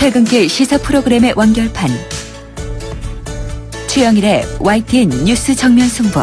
퇴근길 시사 프로그램의 완결판. 최영일의 YTN 뉴스 정면 승부.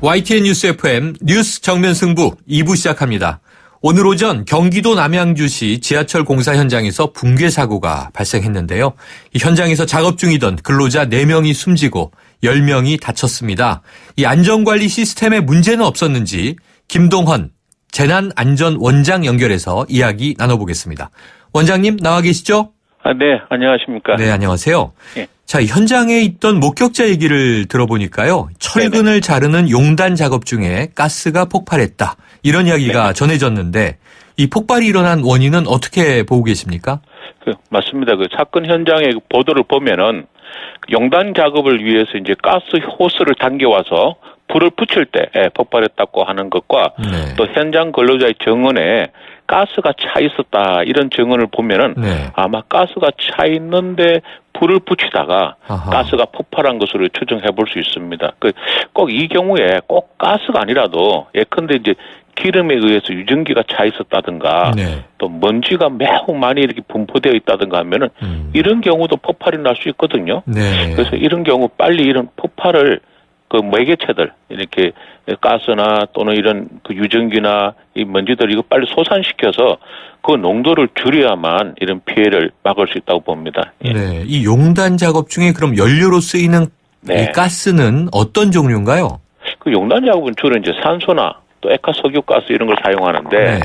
YTN 뉴스 FM 뉴스 정면 승부 2부 시작합니다. 오늘 오전 경기도 남양주시 지하철 공사 현장에서 붕괴 사고가 발생했는데요. 이 현장에서 작업 중이던 근로자 4명이 숨지고 10명이 다쳤습니다. 이 안전관리 시스템에 문제는 없었는지 김동헌 재난안전원장 연결해서 이야기 나눠보겠습니다. 원장님 나와 계시죠? 네, 안녕하십니까. 네, 안녕하세요. 네. 자, 현장에 있던 목격자 얘기를 들어보니까요. 철근을 네네. 자르는 용단 작업 중에 가스가 폭발했다. 이런 이야기가 네네. 전해졌는데 이 폭발이 일어난 원인은 어떻게 보고 계십니까? 맞습니다. 그 사건 현장의 보도를 보면은 용단 작업을 위해서 이제 가스 호스를 당겨와서 불을 붙일 때 폭발했다고 하는 것과 네. 또 현장 근로자의 증언에 가스가 차 있었다 이런 증언을 보면은 네. 아마 가스가 차 있는데 불을 붙이다가 아하. 가스가 폭발한 것으로 추정해 볼 수 있습니다. 꼭 이 경우에 꼭 가스가 아니라도 예컨대 이제 기름에 의해서 유증기가 차 있었다든가 네. 또 먼지가 매우 많이 이렇게 분포되어 있다든가 하면은 이런 경우도 폭발이 날 수 있거든요. 네. 그래서 이런 경우 빨리 이런 폭발을 그 매개체들 이렇게 가스나 또는 이런 그 유증기나 이 먼지들 이거 빨리 소산시켜서 그 농도를 줄여야만 이런 피해를 막을 수 있다고 봅니다. 예. 네, 이 용단 작업 중에 그럼 연료로 쓰이는 네. 이 가스는 어떤 종류인가요? 그 용단 작업은 주로 이제 산소나 또 액화 석유가스 이런 걸 사용하는데 네.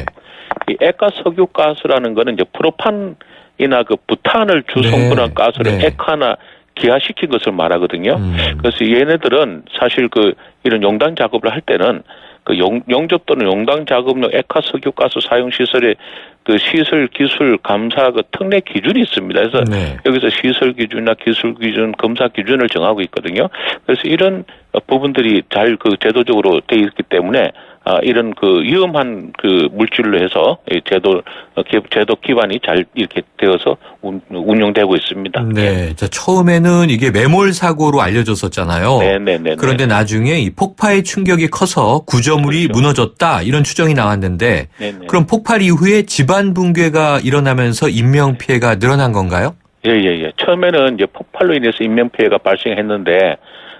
이 액화 석유가스라는 거는 이제 프로판이나 그 부탄을 주성분한 네. 가스를 네. 액화나 기화시킨 것을 말하거든요. 그래서 얘네들은 사실 그 이런 용단 작업을 할 때는 그 용접 또는 용단 작업용 액화 석유가스 사용 시설의 그 시설 기술 감사 그 특례 기준이 있습니다. 그래서 네. 여기서 시설 기준이나 기술 기준, 검사 기준을 정하고 있거든요. 그래서 이런 부분들이 잘 그 제도적으로 돼 있기 때문에 이런 그 위험한 그 물질로 해서 제도 기반이 잘 이렇게 되어서 운영되고 있습니다. 네. 자, 처음에는 이게 매몰 사고로 알려졌었잖아요. 네네네. 그런데 나중에 이 폭파의 충격이 커서 구조물이 그렇죠. 무너졌다 이런 추정이 나왔는데 네네. 그럼 폭발 이후에 집안 붕괴가 일어나면서 인명 피해가 늘어난 건가요? 예. 처음에는 이제 폭발로 인해서 인명 피해가 발생했는데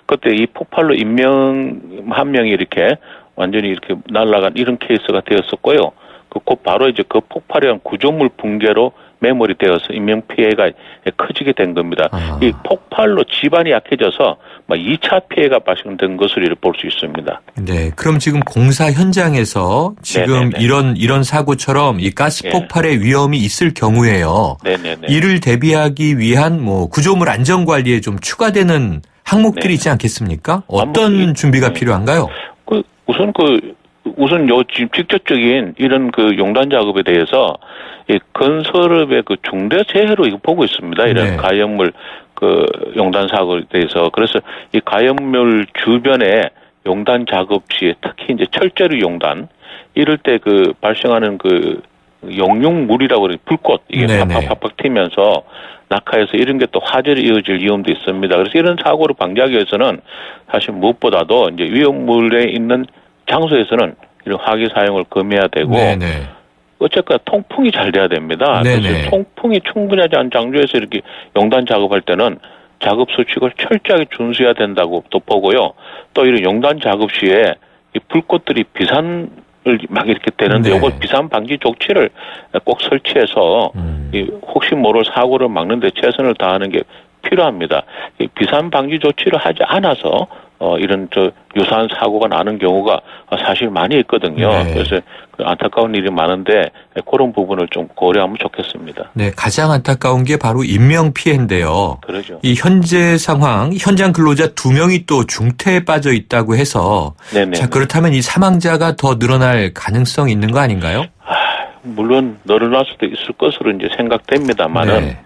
그때 이 폭발로 인명 한 명이 이렇게 완전히 이렇게 날아간 이런 케이스가 되었었고요. 곧 바로 이제 그 폭발에 의한 구조물 붕괴로 매몰이 되어서 인명 피해가 커지게 된 겁니다. 이 폭발로 집안이 약해져서 2차 피해가 발생된 것으로 볼 수 있습니다. 네, 그럼 지금 공사 현장에서 지금 이런 사고처럼 이 가스 폭발의 위험이 있을 경우에요. 네네네. 이를 대비하기 위한 구조물 안전 관리에 좀 추가되는 항목들이 있지 않겠습니까? 어떤 준비가 필요한가요? 우선 지금 직접적인 이런 그 용단 작업에 대해서 이 건설업의 그 중대 재해로 이거 보고 있습니다. 이런 가연물 그 용단 사고에 대해서. 그래서 이 가연물 주변에 용단 작업 시에 특히 이제 철제류 용단 이럴 때 그 발생하는 그 용융물이라고 그래 불꽃 이게 팍팍팍 튀면서 낙하해서 이런 게 또 화재로 이어질 위험도 있습니다. 그래서 이런 사고를 방지하기 위해서는 사실 무엇보다도 이제 위험물에 있는 장소에서는 이런 화기 사용을 금해야 되고 어쨌거나 통풍이 잘 돼야 됩니다. 그래서 통풍이 충분하지 않은 장소에서 이렇게 용단 작업할 때는 작업 수칙을 철저하게 준수해야 된다고 또 보고요. 또 이런 용단 작업 시에 이 불꽃들이 비산을 막 이렇게 되는데 이걸 비산 방지 조치를 꼭 설치해서 혹시 모를 사고를 막는데 최선을 다하는 게 필요합니다. 이 비산 방지 조치를 하지 않아서 이런 유사한 사고가 나는 경우가 사실 많이 있거든요. 그래서 안타까운 일이 많은데 그런 부분을 좀 고려하면 좋겠습니다. 네, 가장 안타까운 게 바로 인명 피해인데요. 그러죠. 이 현재 상황 현장 근로자 2명이 또 중태에 빠져 있다고 해서 자, 그렇다면 이 사망자가 더 늘어날 가능성이 있는 거 아닌가요? 물론 늘어날 수도 있을 것으로 이제 생각됩니다만은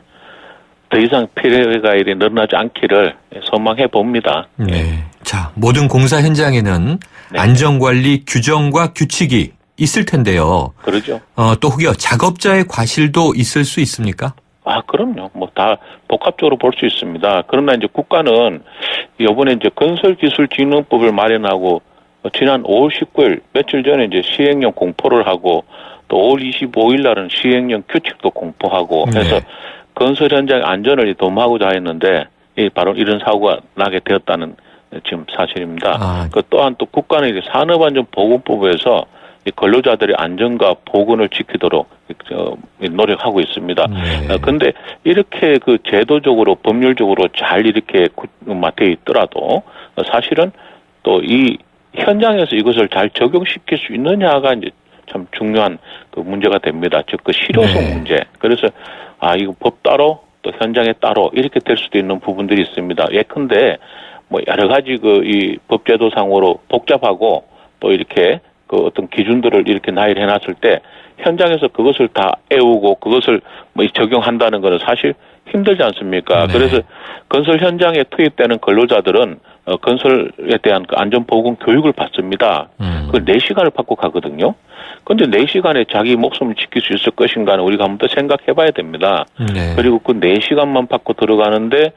더 이상 피해가 이리 늘어나지 않기를 소망해 봅니다. 네. 자, 모든 공사 현장에는 안전관리 규정과 규칙이 있을 텐데요. 그러죠. 또 혹여 작업자의 과실도 있을 수 있습니까? 그럼요. 다 복합적으로 볼 수 있습니다. 그러나 이제 국가는 이번에 이제 건설기술진흥법을 마련하고 지난 5월 19일 며칠 전에 이제 시행령 공포를 하고 또 5월 25일 날은 시행령 규칙도 공포하고 해서 건설 현장 안전을 도모하고자 했는데 바로 이런 사고가 나게 되었다는 지금 사실입니다. 그 또한 또 국가는 산업안전보건법에서 이 근로자들의 안전과 보건을 지키도록 노력하고 있습니다. 그런데 이렇게 그 제도적으로 법률적으로 잘 이렇게 되어 있더라도 사실은 또 이 현장에서 이것을 잘 적용시킬 수 있느냐가 이제 참 중요한 그 문제가 됩니다. 즉 그 실효성 문제. 그래서 이거 법 따로 또 현장에 따로 이렇게 될 수도 있는 부분들이 있습니다. 예컨대 뭐 여러 가지 그 이 법제도상으로 복잡하고 또 이렇게 그 어떤 기준들을 이렇게 나열해 놨을 때 현장에서 그것을 다 애우고 그것을 뭐 적용한다는 것은 사실 힘들지 않습니까? 그래서 건설 현장에 투입되는 근로자들은 건설에 대한 그 안전보건 교육을 받습니다. 그 4시간을 받고 가거든요. 그런데 4시간에 자기 목숨을 지킬 수 있을 것인가는 우리가 한번 더 생각해 봐야 됩니다. 그리고 그 4시간만 받고 들어가는데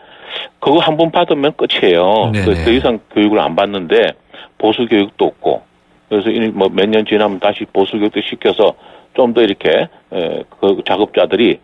그거 한 번 받으면 끝이에요. 더 이상 교육을 안 받는데 보수 교육도 없고 그래서 뭐 몇 년 지나면 다시 보수 교육도 시켜서 좀 더 이렇게 그 작업자들이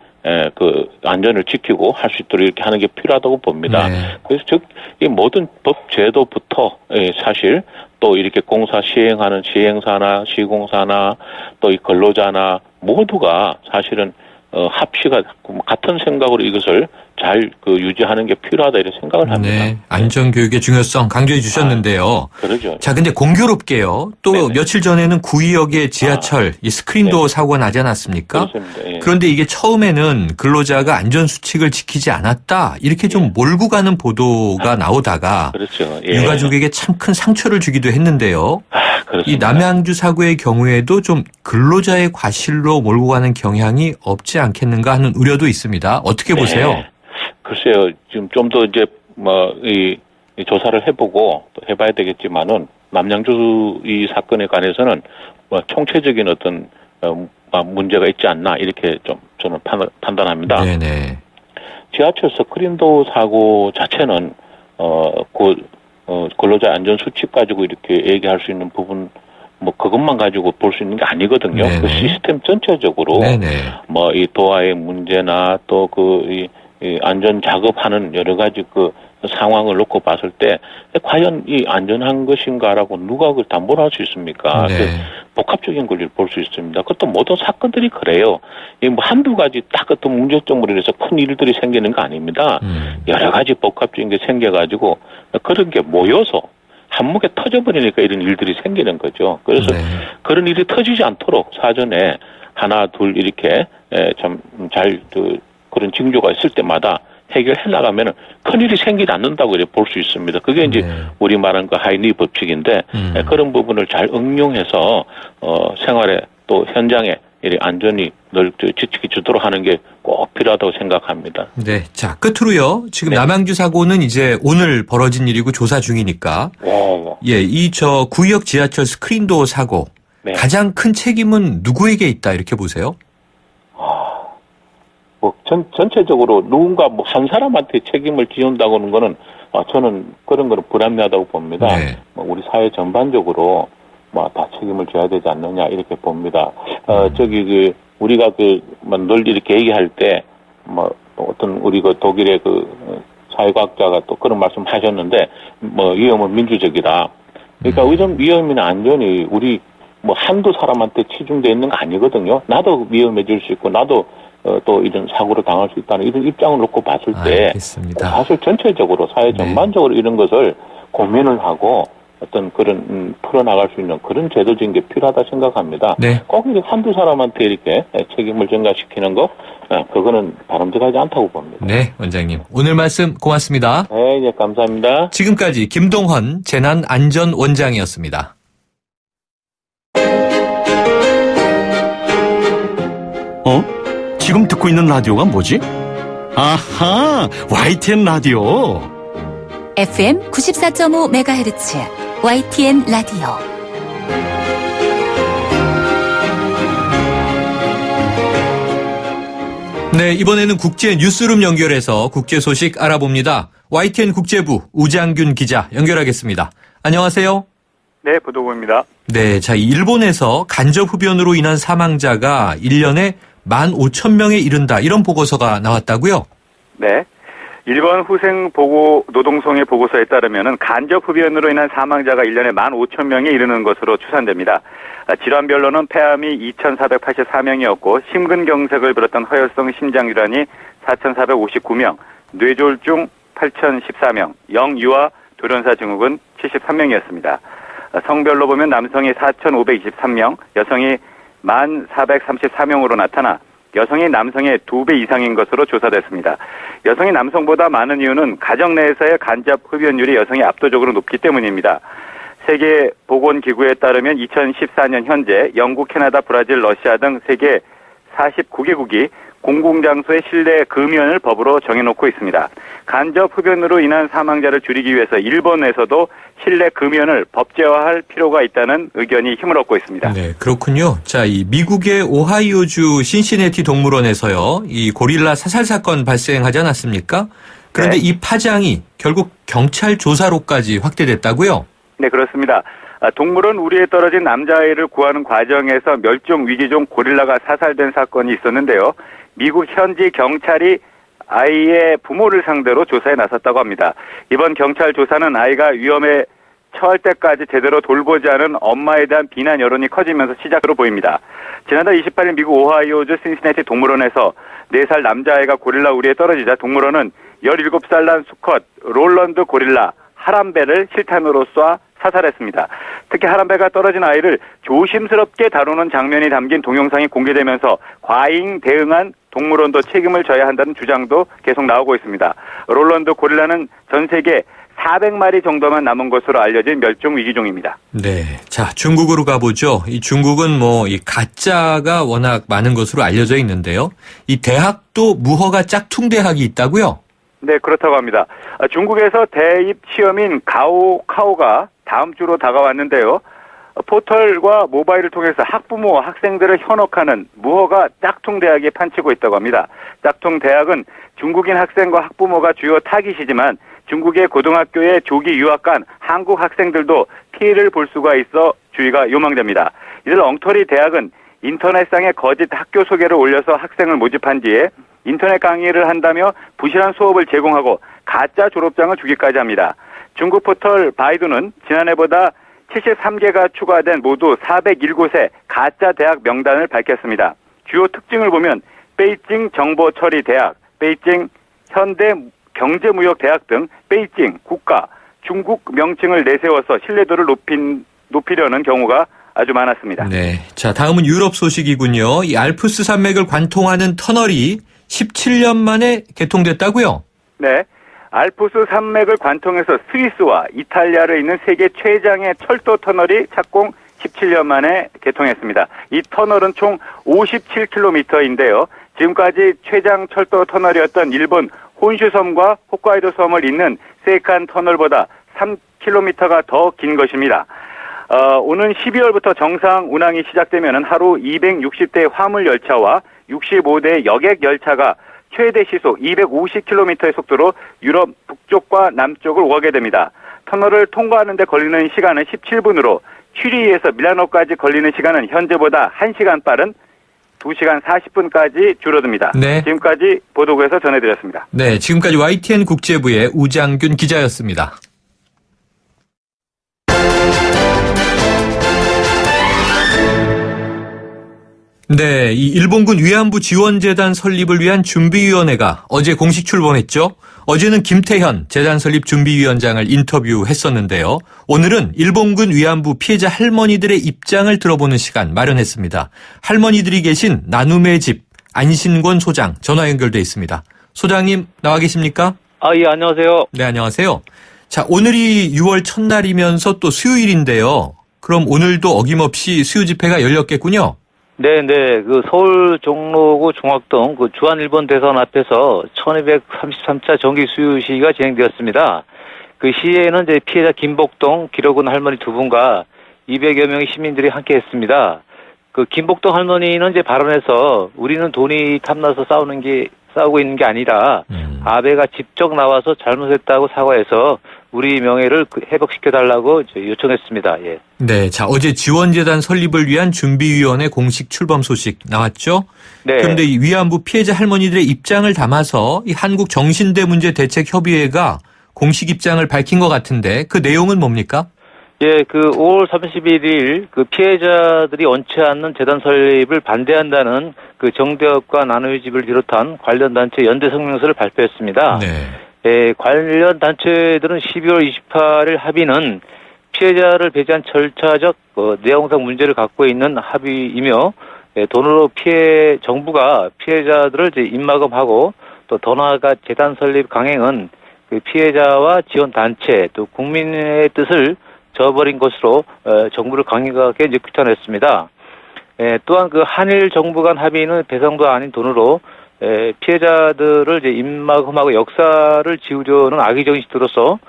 그 안전을 지키고 할 수 있도록 이렇게 하는 게 필요하다고 봅니다. 그래서 즉 이 모든 법 제도부터 사실 또 이렇게 공사 시행하는 시행사나 시공사나 또 이 근로자나 모두가 사실은 합시가 같은 생각으로 이것을 잘 그 유지하는 게 필요하다 이런 생각을 합니다. 네, 안전교육의 중요성 강조해 주셨는데요. 그러죠. 자, 근데 공교롭게요. 또 며칠 전에는 구의역의 지하철 이 스크린도어 사고가 나지 않았습니까? 그렇습니다. 그런데 이게 처음에는 근로자가 안전수칙을 지키지 않았다 이렇게 좀 몰고 가는 보도가 나오다가 그렇죠. 유가족에게 참 큰 상처를 주기도 했는데요. 그렇습니다. 이 남양주 사고의 경우에도 좀 근로자의 과실로 몰고 가는 경향이 없지 않겠는가 하는 우려도 있습니다. 어떻게 보세요? 글쎄요, 지금 좀 더 이제 이 조사를 해보고 또 해봐야 되겠지만은 남양주 이 사건에 관해서는 총체적인 어떤 문제가 있지 않나 이렇게 좀 저는 판단합니다. 네네. 지하철 스크린도어 사고 자체는 근로자 안전 수칙 가지고 이렇게 얘기할 수 있는 부분 뭐 그것만 가지고 볼 수 있는 게 아니거든요. 그 시스템 전체적으로 뭐 이 도화의 문제나 또 그 이 안전 작업하는 여러 가지 그 상황을 놓고 봤을 때 과연 이 안전한 것인가라고 누가 그걸 담보를 할 수 있습니까? 복합적인 걸 볼 수 있습니다. 그것도 모든 사건들이 그래요. 이 뭐 한두 가지 딱 어떤 문제점으로 해서 큰 일들이 생기는 거 아닙니다. 여러 가지 복합적인 게 생겨가지고 그런 게 모여서 한목에 터져버리니까 이런 일들이 생기는 거죠. 그래서 그런 일이 터지지 않도록 사전에 하나 둘 이렇게 참 잘 그런 징조가 있을 때마다 해결해 나가면은 큰일이 생기지 않는다고 볼 수 있습니다. 그게 이제 우리 말하는 그 하이니 법칙인데 그런 부분을 잘 응용해서 생활에 또 현장에 이 안전이 늘 지키도록 하는 게 꼭 필요하다고 생각합니다. 네, 자 끝으로요. 지금 남양주 사고는 이제 오늘 벌어진 일이고 조사 중이니까 이 구의역 지하철 스크린도어 사고 가장 큰 책임은 누구에게 있다 이렇게 보세요? 전체적으로 누군가 한 사람한테 책임을 지운다고 하는 거는 저는 그런 거는 불합리하다고 봅니다. 우리 사회 전반적으로 다 책임을 져야 되지 않느냐 이렇게 봅니다. 우리가 늘 이렇게 얘기할 때 어떤 우리 독일의 사회과학자가 또 그런 말씀하셨는데 위험은 민주적이다. 그러니까 위험이나 안전이 우리 한두 사람한테 치중되어 있는 거 아니거든요. 나도 위험해질 수 있고 나도 또 이런 사고를 당할 수 있다는 이런 입장을 놓고 봤을 때 알겠습니다. 사실 전체적으로 사회 전반적으로 이런 것을 고민을 하고 어떤 그런 풀어나갈 수 있는 그런 제도적인 게 필요하다 생각합니다. 꼭 이렇게 한두 사람한테 이렇게 책임을 전가시키는 거 그거는 바람직하지 않다고 봅니다. 네, 원장님. 오늘 말씀 고맙습니다. 네, 감사합니다. 지금까지 김동헌 재난안전원장이었습니다. 지금 듣고 있는 라디오가 뭐지? 아하, YTN 라디오. FM 94.5MHz YTN 라디오. 네, 이번에는 국제 뉴스룸 연결해서 국제 소식 알아봅니다. YTN 국제부 우장균 기자 연결하겠습니다. 안녕하세요. 네, 보도국입니다. 네, 자, 일본에서 간접 흡연으로 인한 사망자가 1년에 15,000명에 이른다. 이런 보고서가 나왔다고요? 네. 일본 후생노동성의 보고서에 따르면 간접 흡연으로 인한 사망자가 1년에 15,000명에 이르는 것으로 추산됩니다. 질환별로는 폐암이 2,484명이었고 심근경색을 비롯한 허혈성 심장질환이 4,459명, 뇌졸중 8,014명, 영유아 돌연사 증후군 73명이었습니다. 성별로 보면 남성이 4,523명, 여성이 1,434명으로 나타나 여성이 남성의 2배 이상인 것으로 조사됐습니다. 여성이 남성보다 많은 이유는 가정 내에서의 간접 흡연율이 여성이 압도적으로 높기 때문입니다. 세계보건기구에 따르면 2014년 현재 영국, 캐나다, 브라질, 러시아 등 세계 49개국이 공공장소의 실내 금연을 법으로 정해놓고 있습니다. 간접 흡연으로 인한 사망자를 줄이기 위해서 일본에서도 실내 금연을 법제화할 필요가 있다는 의견이 힘을 얻고 있습니다. 네, 그렇군요. 자, 이 미국의 오하이오주 신시내티 동물원에서요, 이 고릴라 사살 사건 발생하지 않았습니까? 그런데 이 파장이 결국 경찰 조사로까지 확대됐다고요? 네, 그렇습니다. 동물원 우리에 떨어진 남자아이를 구하는 과정에서 멸종 위기종 고릴라가 사살된 사건이 있었는데요. 미국 현지 경찰이 아이의 부모를 상대로 조사에 나섰다고 합니다. 이번 경찰 조사는 아이가 위험에 처할 때까지 제대로 돌보지 않은 엄마에 대한 비난 여론이 커지면서 시작으로 보입니다. 지난달 28일 미국 오하이오주 신시내티 동물원에서 4살 남자아이가 고릴라 우리에 떨어지자 동물원은 17살 난 수컷 롤런드 고릴라 하람베를 실탄으로 쏴 사살했습니다. 특히 하람베가 떨어진 아이를 조심스럽게 다루는 장면이 담긴 동영상이 공개되면서 과잉 대응한 동물원도 책임을 져야 한다는 주장도 계속 나오고 있습니다. 롤런드 고릴라는 전 세계 400마리 정도만 남은 것으로 알려진 멸종 위기종입니다. 네. 자, 중국으로 가보죠. 이 중국은 이 가짜가 워낙 많은 것으로 알려져 있는데요. 이 대학도 무허가 짝퉁 대학이 있다고요? 네, 그렇다고 합니다. 중국에서 대입 시험인 가오카오가 다음 주로 다가왔는데요. 포털과 모바일을 통해서 학부모와 학생들을 현혹하는 무허가 짝퉁 대학이 판치고 있다고 합니다. 짝퉁 대학은 중국인 학생과 학부모가 주요 타깃이지만 중국의 고등학교에 조기 유학 간 한국 학생들도 피해를 볼 수가 있어 주의가 요망됩니다. 이들 엉터리 대학은 인터넷상에 거짓 학교 소개를 올려서 학생을 모집한 뒤에 인터넷 강의를 한다며 부실한 수업을 제공하고 가짜 졸업장을 주기까지 합니다. 중국 포털 바이두는 지난해보다 73개가 추가된 모두 401곳의 가짜 대학 명단을 밝혔습니다. 주요 특징을 보면 베이징 정보처리대학, 베이징 현대경제무역대학 등 베이징, 국가, 중국 명칭을 내세워서 신뢰도를 높이려는 경우가 아주 많았습니다. 네. 자, 다음은 유럽 소식이군요. 이 알프스 산맥을 관통하는 터널이 17년 만에 개통됐다고요? 네. 알프스 산맥을 관통해서 스위스와 이탈리아를 잇는 세계 최장의 철도 터널이 착공 17년 만에 개통했습니다. 이 터널은 총 57km인데요. 지금까지 최장 철도 터널이었던 일본 혼슈섬과 홋카이도 섬을 잇는 세이칸 터널보다 3km가 더 긴 것입니다. 오는 12월부터 정상 운항이 시작되면 하루 260대 화물 열차와 65대 여객 열차가 최대 시속 250km의 속도로 유럽 북쪽과 남쪽을 오가게 됩니다. 터널을 통과하는 데 걸리는 시간은 17분으로 취리히에서 밀라노까지 걸리는 시간은 현재보다 1시간 빠른 2시간 40분까지 줄어듭니다. 네. 지금까지 보도국에서 전해드렸습니다. 네, 지금까지 YTN 국제부의 우장균 기자였습니다. 네, 이 일본군 위안부 지원재단 설립을 위한 준비위원회가 어제 공식 출범했죠. 어제는 김태현 재단 설립 준비위원장을 인터뷰했었는데요. 오늘은 일본군 위안부 피해자 할머니들의 입장을 들어보는 시간 마련했습니다. 할머니들이 계신 나눔의 집 안신권 소장 전화 연결돼 있습니다. 소장님 나와 계십니까? 예, 안녕하세요. 네, 안녕하세요. 자, 오늘이 6월 첫날이면서 또 수요일인데요. 그럼 오늘도 어김없이 수요 집회가 열렸겠군요. 네, 그 서울 종로구 종학동 그 주한 일본 대사관 앞에서 1233차 정기 수요 시위가 진행되었습니다. 그 시위에는 이제 피해자 김복동, 기록은 할머니 두 분과 200여 명의 시민들이 함께 했습니다. 그 김복동 할머니는 이제 발언해서 우리는 돈이 탐나서 싸우고 있는 게 아니라 아베가 직접 나와서 잘못했다고 사과해서 우리 명예를 회복시켜달라고 요청했습니다. 예. 네, 자 어제 지원재단 설립을 위한 준비위원회 공식 출범 소식 나왔죠? 네. 그런데 이 위안부 피해자 할머니들의 입장을 담아서 이 한국정신대문제대책협의회가 공식 입장을 밝힌 것 같은데 그 내용은 뭡니까? 예, 그 5월 31일 그 피해자들이 원치 않는 재단 설립을 반대한다는 그 정대협과 나눔의 집을 비롯한 관련 단체 연대 성명서를 발표했습니다. 네. 예, 관련 단체들은 12월 28일 합의는 피해자를 배제한 절차적 내용상 문제를 갖고 있는 합의이며 돈으로 정부가 피해자들을 입막음하고 또 더 나아가 재단 설립 강행은 그 피해자와 지원 단체 또 국민의 뜻을 저버린 것으로 정부를 강력하게 규탄했습니다. 또한 그 한일 정부 간 합의는 배상도 아닌 돈으로 피해자들을 입막음하고 역사를 지우려는 악의적인 시도로서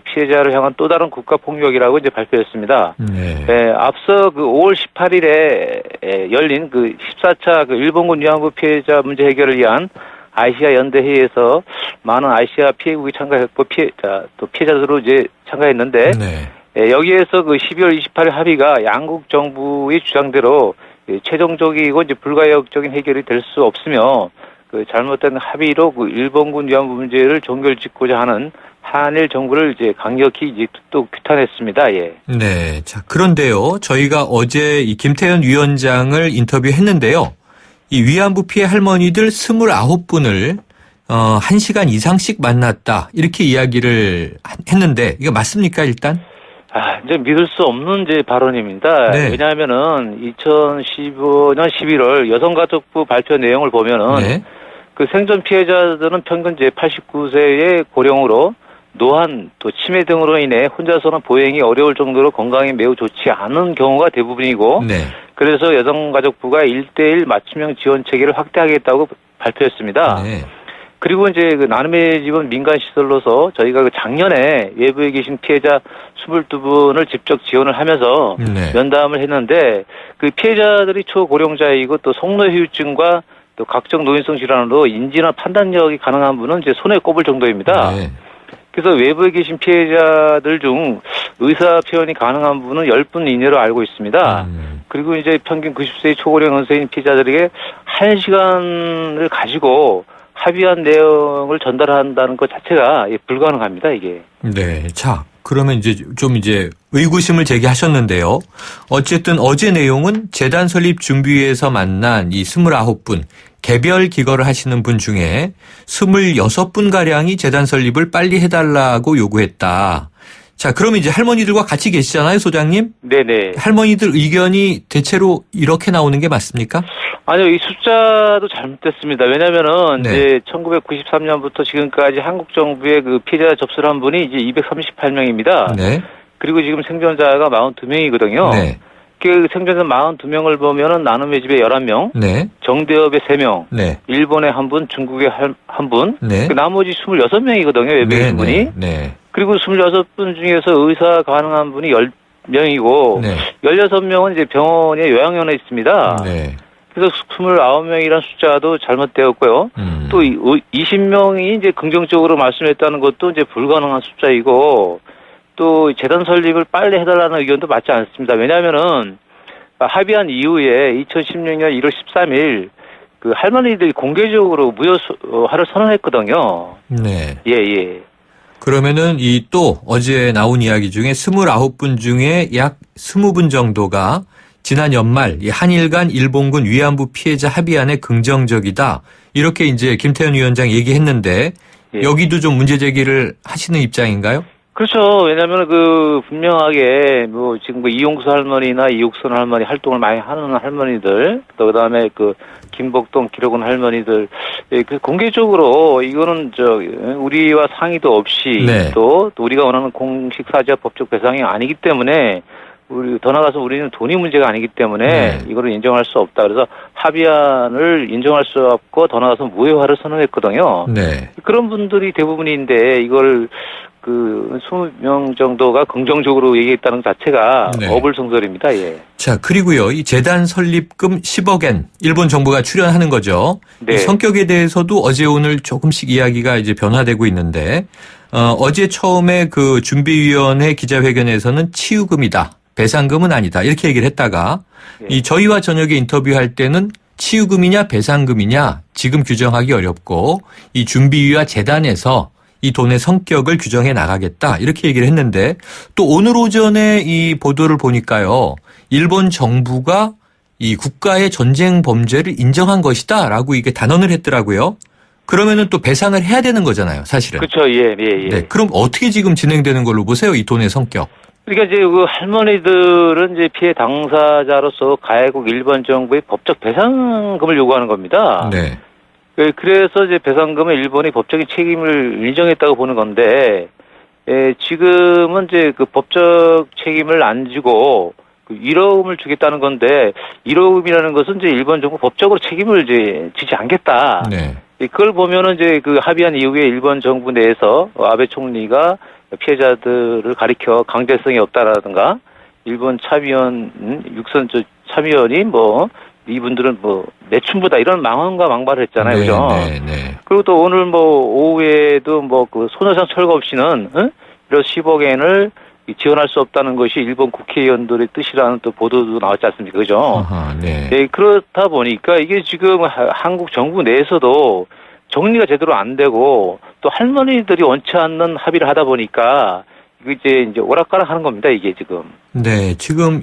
피해자를 향한 또 다른 국가 폭력이라고 발표했습니다. 네. 앞서 그 5월 18일에 열린 그 14차 그 일본군 위안부 피해자 문제 해결을 위한 아시아 연대 회의에서 많은 아시아 피해국이 참가했고 피해자들로 참가했는데 네. 여기에서 그 12월 28일 합의가 양국 정부의 주장대로 최종적이고 불가역적인 해결이 될 수 없으며 그 잘못된 합의로 그 일본군 위안부 문제를 종결짓고자 하는 한일 정부를 강력히 또 규탄했습니다. 예. 네. 자, 그런데요. 저희가 어제 이 김태현 위원장을 인터뷰했는데요. 이 위안부 피해 할머니들 29분을 1시간 이상씩 만났다. 이렇게 이야기를 했는데 이거 맞습니까, 일단? 이제 믿을 수 없는 발언입니다. 네. 왜냐하면은 2015년 11월 여성가족부 발표 내용을 보면은 네. 그 생존 피해자들은 평균 89세의 고령으로 노환 또 치매 등으로 인해 혼자서는 보행이 어려울 정도로 건강이 매우 좋지 않은 경우가 대부분이고 네. 그래서 여성가족부가 1:1 맞춤형 지원 체계를 확대하겠다고 발표했습니다. 네. 그리고 그 나눔의 집은 민간 시설로서 저희가 그 작년에 외부에 계신 피해자 22분을 직접 지원을 하면서 네. 면담을 했는데 그 피해자들이 초고령자이고 또 속노후유증과 또 각종 노인성 질환으로 인지나 판단력이 가능한 분은 손에 꼽을 정도입니다. 네. 그래서 외부에 계신 피해자들 중 의사 표현이 가능한 분은 10분 이내로 알고 있습니다. 그리고 평균 90세의 초고령 연세인 피해자들에게 1시간을 가지고 합의한 내용을 전달한다는 것 자체가 불가능합니다, 이게. 네. 자, 그러면 좀 의구심을 제기하셨는데요. 어쨌든 어제 내용은 재단 설립 준비위에서 만난 이 29분, 개별 기거를 하시는 분 중에 26분가량이 재단 설립을 빨리 해달라고 요구했다. 자, 그러면 할머니들과 같이 계시잖아요, 소장님? 네네. 할머니들 의견이 대체로 이렇게 나오는 게 맞습니까? 아니요, 이 숫자도 잘못됐습니다. 왜냐면은, 네. 1993년부터 지금까지 한국 정부의 그 피해자 접수를 한 분이 238명입니다. 네. 그리고 지금 생존자가 42명이거든요. 네. 그 생존자 42명을 보면은 나눔의 집에 11명, 네. 정대협에 3명, 네. 일본에 1분, 중국에 1분, 네. 그 나머지 26명이거든요, 외부에 계신 분이. 네. 네. 그리고 26분 중에서 의사 가능한 분이 10명이고, 네. 16명은 병원에 요양원에 있습니다. 네. 그래서 29명이라는 숫자도 잘못되었고요. 또 20명이 긍정적으로 말씀했다는 것도 불가능한 숫자이고, 또 재단 설립을 빨리 해달라는 의견도 맞지 않습니다. 왜냐하면은 합의한 이후에 2016년 1월 13일 그 할머니들이 공개적으로 무효화를 선언했거든요. 네. 예. 그러면은 또 어제 나온 이야기 중에 29분 중에 약 20분 정도가 지난 연말 한일 간 일본군 위안부 피해자 합의안에 긍정적이다. 이렇게 김태현 위원장 얘기했는데 예. 여기도 좀 문제 제기를 하시는 입장인가요? 그렇죠. 왜냐하면 분명하게 지금 이용수 할머니나 이육선 할머니 활동을 많이 하는 할머니들, 또 그다음에 김복동, 기록은 할머니들, 공개적으로 이거는 우리와 상의도 없이 네. 또 우리가 원하는 공식 사죄와 법적 배상이 아니기 때문에 더 나아가서 우리는 돈이 문제가 아니기 때문에 네. 이거를 인정할 수 없다. 그래서 합의안을 인정할 수 없고 더 나아가서 무효화를 선언했거든요. 네. 그런 분들이 대부분인데 이걸 20명 정도가 긍정적으로 얘기했다는 것 자체가 네. 어불성설입니다. 예. 자, 그리고요. 이 재단 설립금 10억엔 일본 정부가 출연하는 거죠. 네. 이 성격에 대해서도 어제 오늘 조금씩 이야기가 변화되고 있는데 어제 처음에 그 준비위원회 기자회견에서는 치유금이다. 배상금은 아니다. 이렇게 얘기를 했다가 이 저희와 저녁에 인터뷰할 때는 치유금이냐 배상금이냐 지금 규정하기 어렵고 이 준비위와 재단에서 이 돈의 성격을 규정해 나가겠다. 이렇게 얘기를 했는데 또 오늘 오전에 이 보도를 보니까요. 일본 정부가 이 국가의 전쟁 범죄를 인정한 것이다라고 이게 단언을 했더라고요. 그러면은 또 배상을 해야 되는 거잖아요, 사실은. 그렇죠. 예. 네, 그럼 어떻게 지금 진행되는 걸로 보세요, 이 돈의 성격? 그러니까 이제 그 할머니들은 이제 피해 당사자로서 가해국 일본 정부의 법적 배상금을 요구하는 겁니다. 네. 그래서 이제 배상금은 일본이 법적인 책임을 인정했다고 보는 건데, 지금은 이제 그 법적 책임을 안 지고 그 위로금을 주겠다는 건데, 위로금이라는 것은 이제 일본 정부 법적으로 책임을 이제 지지 않겠다. 네. 그걸 보면은 이제 그 합의한 이후에 일본 정부 내에서 아베 총리가 피해자들을 가리켜 강제성이 없다라든가 일본 참의원 육선 참의원이 뭐 이분들은 뭐 내춘부다 이런 망언과 망발을 했잖아요, 그죠? 네. 그리고 또 오늘 뭐 오후에도 뭐 그 소녀상 철거 없이는 이런 10억엔을 지원할 수 없다는 것이 일본 국회의원들의 뜻이라는 또 보도도 나왔지 않습니까, 그죠? 아하, 네. 네, 그렇다 보니까 이게 지금 한국 정부 내에서도 정리가 제대로 안 되고 또 할머니들이 원치 않는 합의를 하다 보니까 이제 오락가락 하는 겁니다, 이게 지금. 네, 지금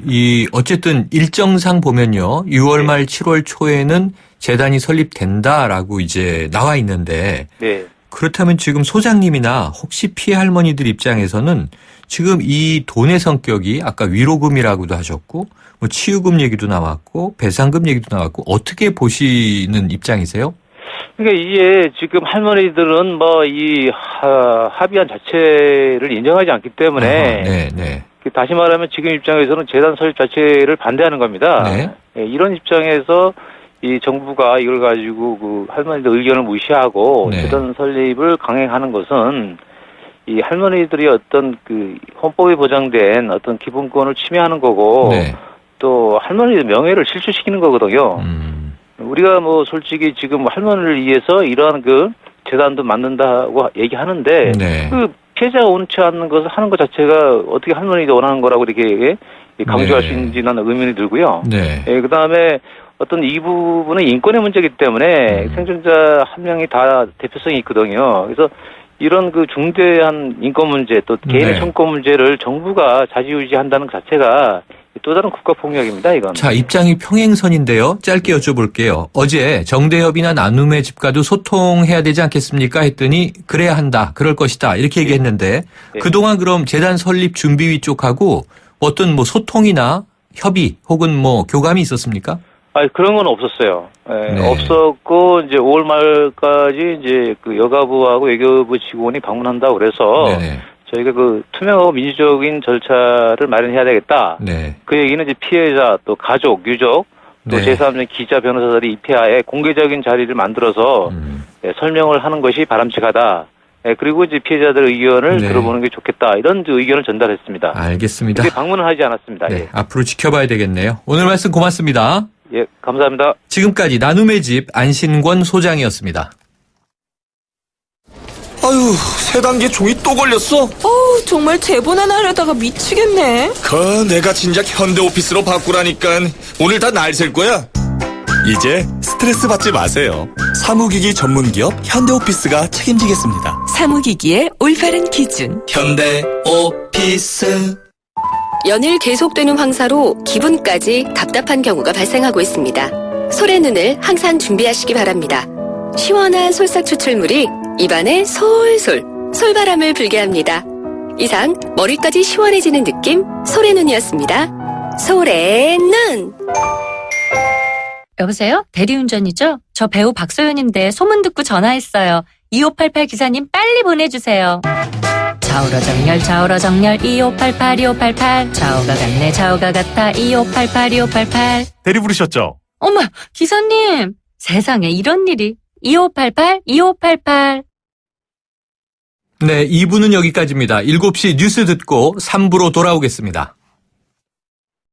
어쨌든 일정상 보면요. 6월 말 7월 초에는 재단이 설립된다라고 이제 나와 있는데. 네. 그렇다면 지금 소장님이나 혹시 피해 할머니들 입장에서는 지금 이 돈의 성격이 아까 위로금이라고도 하셨고 뭐 치유금 얘기도 나왔고 배상금 얘기도 나왔고 어떻게 보시는 입장이세요? 그러니까 이게 지금 할머니들은 뭐 이 합의안 자체를 인정하지 않기 때문에 네. 다시 말하면 지금 입장에서는 재단 설립 자체를 반대하는 겁니다. 네. 이런 입장에서 이 정부가 이걸 가지고 그 할머니들 의견을 무시하고 네. 재단 설립을 강행하는 것은 이 할머니들이 어떤 그 헌법에 보장된 어떤 기본권을 침해하는 거고 네. 또 할머니의 명예를 실추시키는 거거든요. 우리가 뭐 솔직히 지금 할머니를 위해서 이러한 그 재단도 만든다고 얘기하는데 네. 그 피해자가 원치 않는 것을 하는 것 자체가 어떻게 할머니가 원하는 거라고 이렇게 강조할 네. 수 있는지 나는 의문이 들고요. 네. 그다음에 어떤 이 부분은 인권의 문제이기 때문에 생존자 한 명이 다 대표성이 있거든요. 그래서 이런 그 중대한 인권 문제 또 개인의 네. 청권 문제를 정부가 좌지우지한다는 것 자체가 또 다른 국가 폭력입니다, 이건. 자, 입장이 평행선인데요. 짧게 여쭤볼게요. 어제 정대협이나 나눔의 집과도 소통해야 되지 않겠습니까? 했더니 그래야 한다. 그럴 것이다. 이렇게 얘기했는데 네. 그동안 그럼 재단 설립 준비위 쪽하고 어떤 뭐 소통이나 협의 혹은 뭐 교감이 있었습니까? 그런 건 없었어요. 네. 없었고 이제 5월 말까지 이제 그 여가부하고 외교부 직원이 방문한다고 그래서 네네. 저희가 그 투명하고 민주적인 절차를 마련해야 되겠다. 네. 그 얘기는 이제 피해자 또 가족, 유족 또 네. 제3의 기자 변호사들이 입회하에 공개적인 자리를 만들어서 설명을 하는 것이 바람직하다. 그리고 이제 피해자들 의견을 네. 들어보는 게 좋겠다. 이런 의견을 전달했습니다. 알겠습니다. 근데 방문은 하지 않았습니다. 네. 예. 앞으로 지켜봐야 되겠네요. 오늘 말씀 고맙습니다. 예, 감사합니다. 지금까지 나눔의 집 안신권 소장이었습니다. 아유, 세 단계 종이 또 걸렸어? 정말 대본 하나 하려다가 미치겠네. 내가 진작 현대오피스로 바꾸라니까. 오늘 다 날 셀 거야. 이제 스트레스 받지 마세요. 사무기기 전문기업 현대오피스가 책임지겠습니다. 사무기기의 올바른 기준. 현대오피스. 연일 계속되는 황사로 기분까지 답답한 경우가 발생하고 있습니다. 솔의 눈을 항상 준비하시기 바랍니다. 시원한 솔싹 추출물이 입안에 솔솔 솔바람을 불게 합니다. 이상 머리까지 시원해지는 느낌 솔의 눈이었습니다. 솔의 눈. 여보세요? 대리운전이죠? 저 배우 박소연인데 소문 듣고 전화했어요. 2588 기사님 빨리 보내주세요. 좌우로 정렬 2588 좌우가 같네 좌우가 같아 2588 대리 부르셨죠? 어머 기사님 세상에 이런 일이 2588 네, 2부는 여기까지입니다. 7시 뉴스 듣고 3부로 돌아오겠습니다.